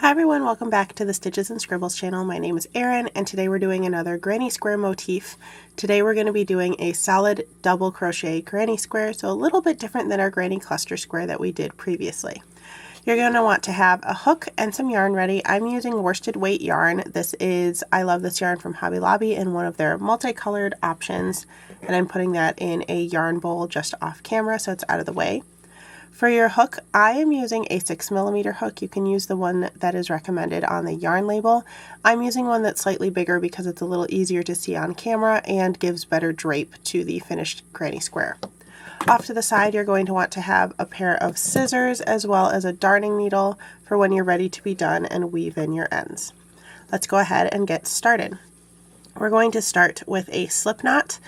Hi everyone, welcome back to the Stitches and Scribbles channel. My name is Erin and today we're doing another granny square motif. Today we're going to be doing a solid double crochet granny square, so a little bit different than our granny cluster square that we did previously. You're going to want to have a hook and some yarn ready. I'm using worsted weight yarn. I love this yarn from Hobby Lobby in one of their multicolored options, and I'm putting that in a yarn bowl just off camera so it's out of the way. For your hook, I am using a 6mm hook. You can use the one that is recommended on the yarn label. I'm using one that's slightly bigger because it's a little easier to see on camera and gives better drape to the finished granny square. Off to the side, you're going to want to have a pair of scissors as well as a darning needle for when you're ready to be done and weave in your ends. Let's go ahead and get started. We're going to start with a slip knot.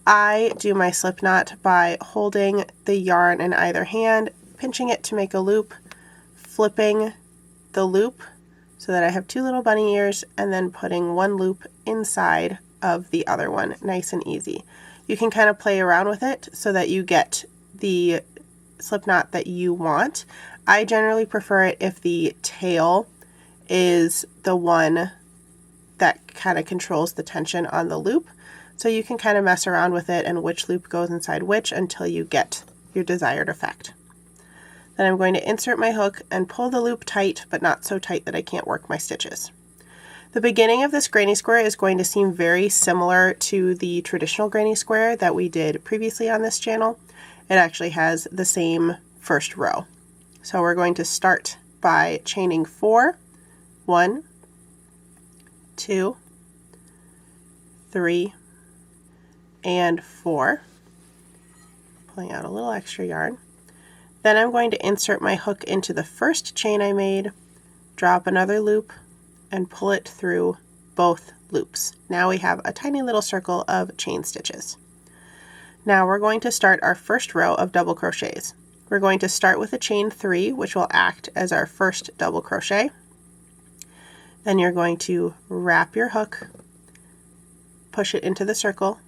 I do my slip knot by holding the yarn in either hand, pinching it to make a loop, flipping the loop so that I have two little bunny ears, and then putting one loop inside of the other one, nice and easy. You can kind of play around with it so that you get the slip knot that you want. I generally prefer it if the tail is the one that kind of controls the tension on the loop. So you can kind of mess around with it and which loop goes inside which until you get your desired effect. Then I'm going to insert my hook and pull the loop tight, but not so tight that I can't work my stitches. The beginning of this granny square is going to seem very similar to the traditional granny square that we did previously on this channel. It actually has the same first row. So we're going to start by chaining 4, 1, 2, 3, and 4, pulling out a little extra yarn. Then I'm going to insert my hook into the first chain I made, drop another loop, and pull it through both loops. Now we have a tiny little circle of chain stitches. Now we're going to start our first row of double crochets. We're going to start with a chain 3, which will act as our first double crochet. Then you're going to wrap your hook, push it into the circle,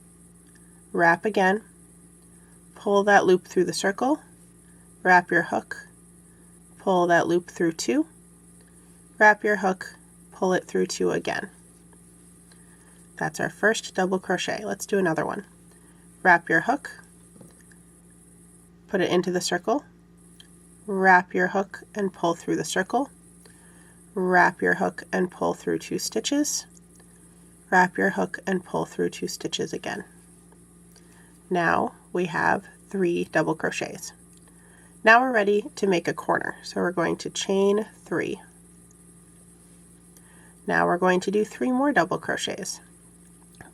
wrap again, pull that loop through the circle, wrap your hook, pull that loop through 2, wrap your hook, pull it through 2 again. That's our first double crochet. Let's do another one. Wrap your hook, put it into the circle, wrap your hook and pull through the circle, wrap your hook and pull through 2 stitches, wrap your hook and pull through 2 stitches again. Now we have 3 double crochets. Now we're ready to make a corner, so we're going to chain 3. Now we're going to do 3 more double crochets.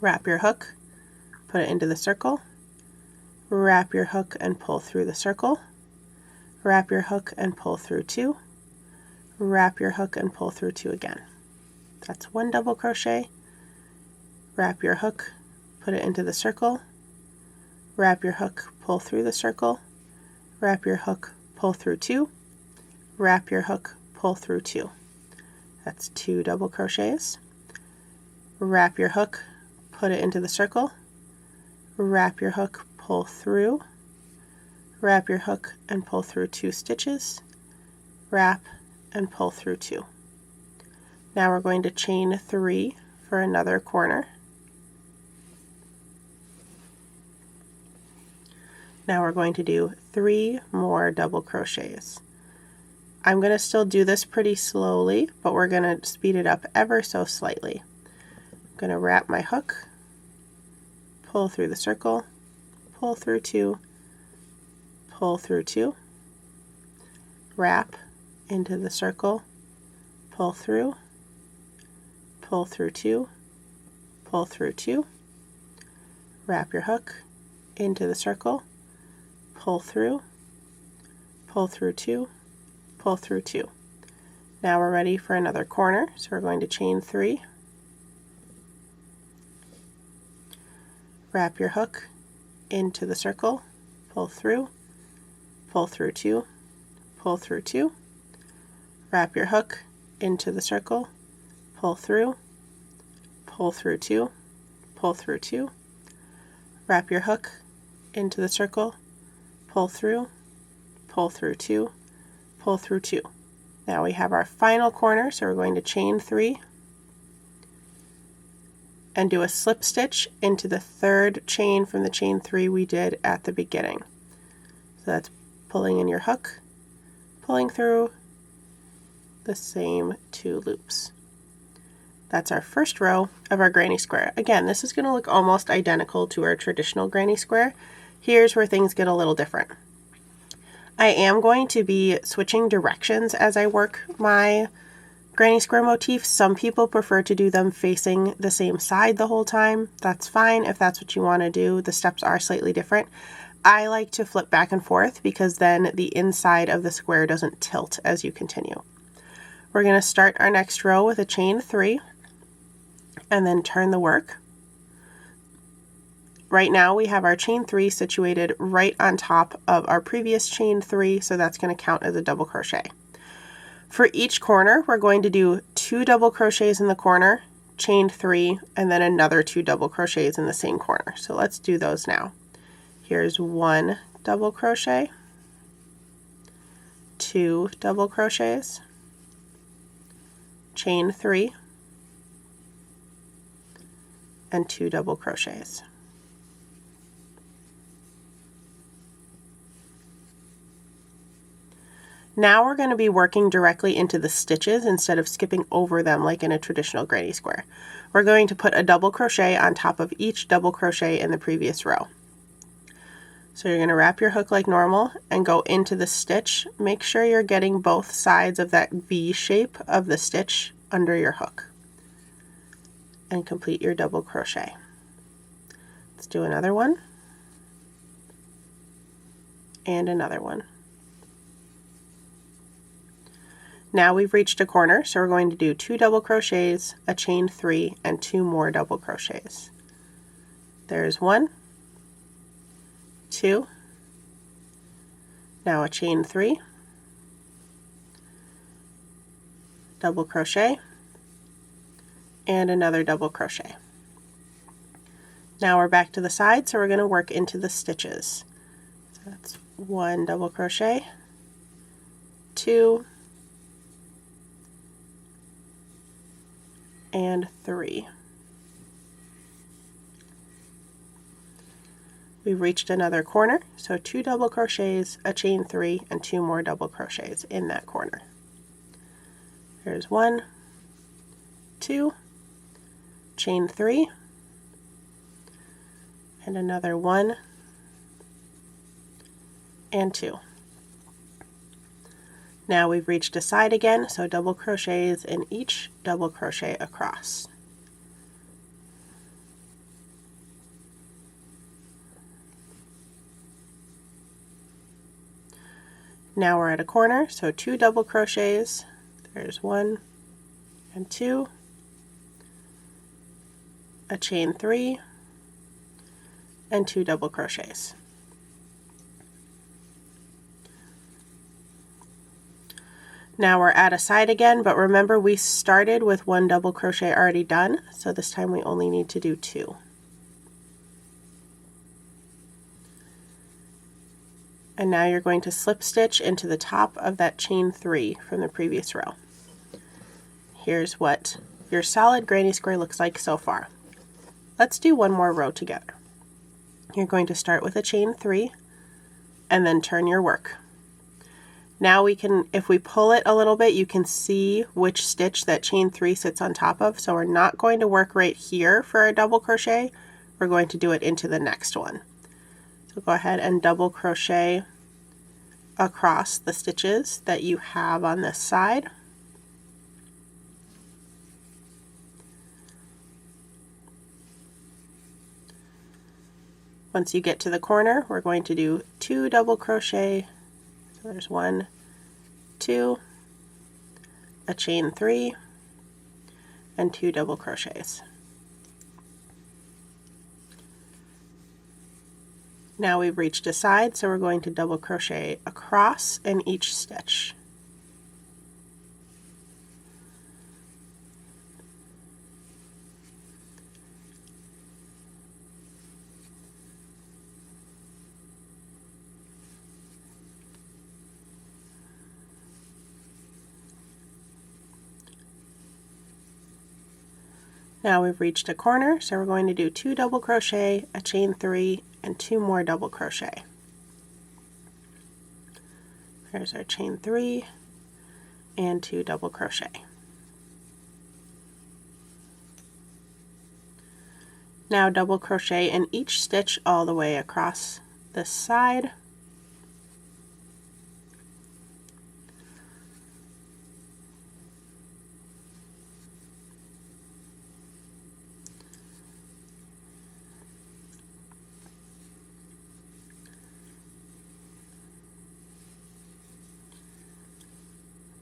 Wrap your hook, put it into the circle, wrap your hook and pull through the circle, wrap your hook and pull through 2, wrap your hook and pull through 2 again. That's 1 double crochet. Wrap your hook, put it into the circle, wrap your hook, pull through the circle, wrap your hook, pull through 2, wrap your hook, pull through 2. That's 2 double crochets. Wrap your hook, put it into the circle, wrap your hook, pull through, wrap your hook and pull through 2 stitches, wrap and pull through 2. Now we're going to chain 3 for another corner. Now we're going to do 3 more double crochets. I'm going to still do this pretty slowly, but we're going to speed it up ever so slightly. I'm going to wrap my hook, pull through the circle, pull through 2, pull through 2, wrap into the circle, pull through 2, pull through 2, wrap your hook into the circle, pull through 2, pull through 2. Now we're ready for another corner, so we're going to chain 3, wrap your hook into the circle, pull through 2, pull through 2, wrap your hook into the circle, pull through 2, pull through 2, wrap your hook into the circle, pull through 2, pull through 2. Now we have our final corner, so we're going to chain 3 and do a slip stitch into the third chain from the chain 3 we did at the beginning. So that's pulling in your hook, pulling through the same 2 loops. That's our first row of our granny square. Again, this is going to look almost identical to our traditional granny square. Here's where things get a little different. I am going to be switching directions as I work my granny square motif. Some people prefer to do them facing the same side the whole time. That's fine if that's what you want to do. The steps are slightly different. I like to flip back and forth because then the inside of the square doesn't tilt as you continue. We're going to start our next row with a chain 3 and then turn the work. Right now we have our chain 3 situated right on top of our previous chain 3, so that's going to count as a double crochet. For each corner, we're going to do 2 double crochets in the corner, chain 3, and then another 2 double crochets in the same corner. So let's do those now. Here's 1 double crochet, 2 double crochets, chain 3, and 2 double crochets. Now we're going to be working directly into the stitches instead of skipping over them like in a traditional granny square. We're going to put a double crochet on top of each double crochet in the previous row. So you're going to wrap your hook like normal and go into the stitch. Make sure you're getting both sides of that V shape of the stitch under your hook. And complete your double crochet. Let's do another one. And another one. Now we've reached a corner, so we're going to do 2 double crochets, a chain 3, and 2 more double crochets. There's 1, 2, now a chain 3, double crochet, and another double crochet. Now we're back to the side, so we're going to work into the stitches. So that's 1 double crochet, 2, and 3. We've reached another corner, so 2 double crochets, a chain 3, and 2 more double crochets in that corner. There's 1, 2, chain 3, and another 1 and 2. Now we've reached a side again, so double crochets in each double crochet across. Now we're at a corner, so 2 double crochets. There's 1 and 2, a chain 3, and 2 double crochets. Now we're at a side again, but remember we started with 1 double crochet already done, so this time we only need to do 2. And now you're going to slip stitch into the top of that chain 3 from the previous row. Here's what your solid granny square looks like so far. Let's do one more row together. You're going to start with a chain 3 and then turn your work. Now we can, if we pull it a little bit, you can see which stitch that chain 3 sits on top of. So we're not going to work right here for a double crochet. We're going to do it into the next one. So go ahead and double crochet across the stitches that you have on this side. Once you get to the corner, we're going to do 2 double crochet. So there's 1, 2, a chain 3, and 2 double crochets. Now we've reached a side, so we're going to double crochet across in each stitch. Now we've reached a corner, so we're going to do 2 double crochet, a chain 3, and 2 more double crochet. There's our chain 3 and 2 double crochet. Now double crochet in each stitch all the way across this side.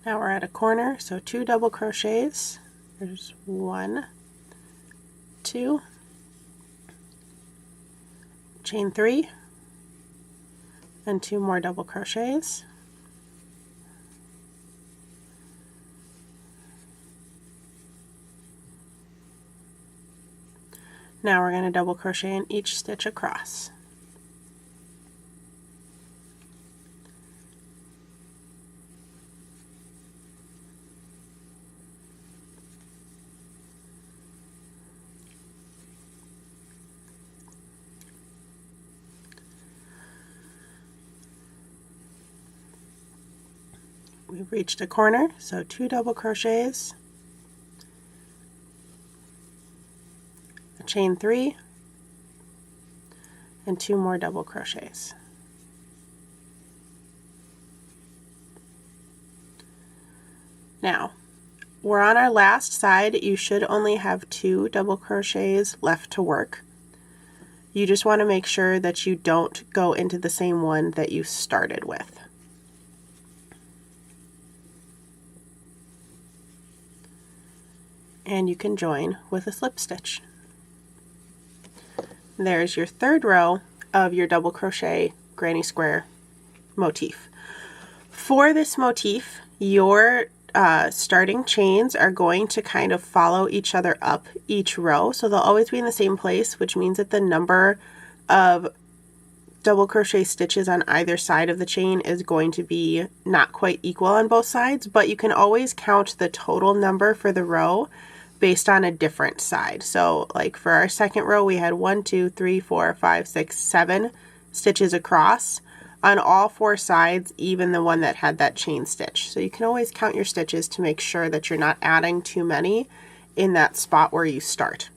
Now we're at a corner, so 2 double crochets. There's 1, 2, chain 3, and 2 more double crochets. Now we're going to double crochet in each stitch across. We've reached a corner, so 2 double crochets, a chain 3, and 2 more double crochets. Now, we're on our last side. You should only have 2 double crochets left to work. You just want to make sure that you don't go into the same one that you started with. And you can join with a slip stitch. There's your 3rd row of your double crochet granny square motif. For this motif, your starting chains are going to kind of follow each other up each row, so they'll always be in the same place, which means that the number of double crochet stitches on either side of the chain is going to be not quite equal on both sides, but you can always count the total number for the row based on a different side. So like for our 2nd row, we had 1, 2, 3, 4, 5, 6, 7 stitches across on all 4 sides, even the one that had that chain stitch. So you can always count your stitches to make sure that you're not adding too many in that spot where you start.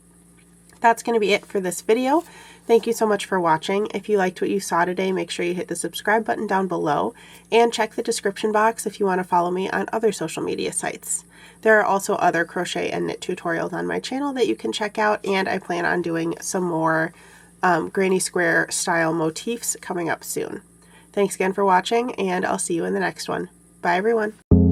That's going to be it for this video. Thank you so much for watching. If you liked what you saw today, make sure you hit the subscribe button down below and check the description box if you want to follow me on other social media sites. There are also other crochet and knit tutorials on my channel that you can check out, and I plan on doing some more granny square style motifs coming up soon. Thanks again for watching, and I'll see you in the next one. Bye everyone.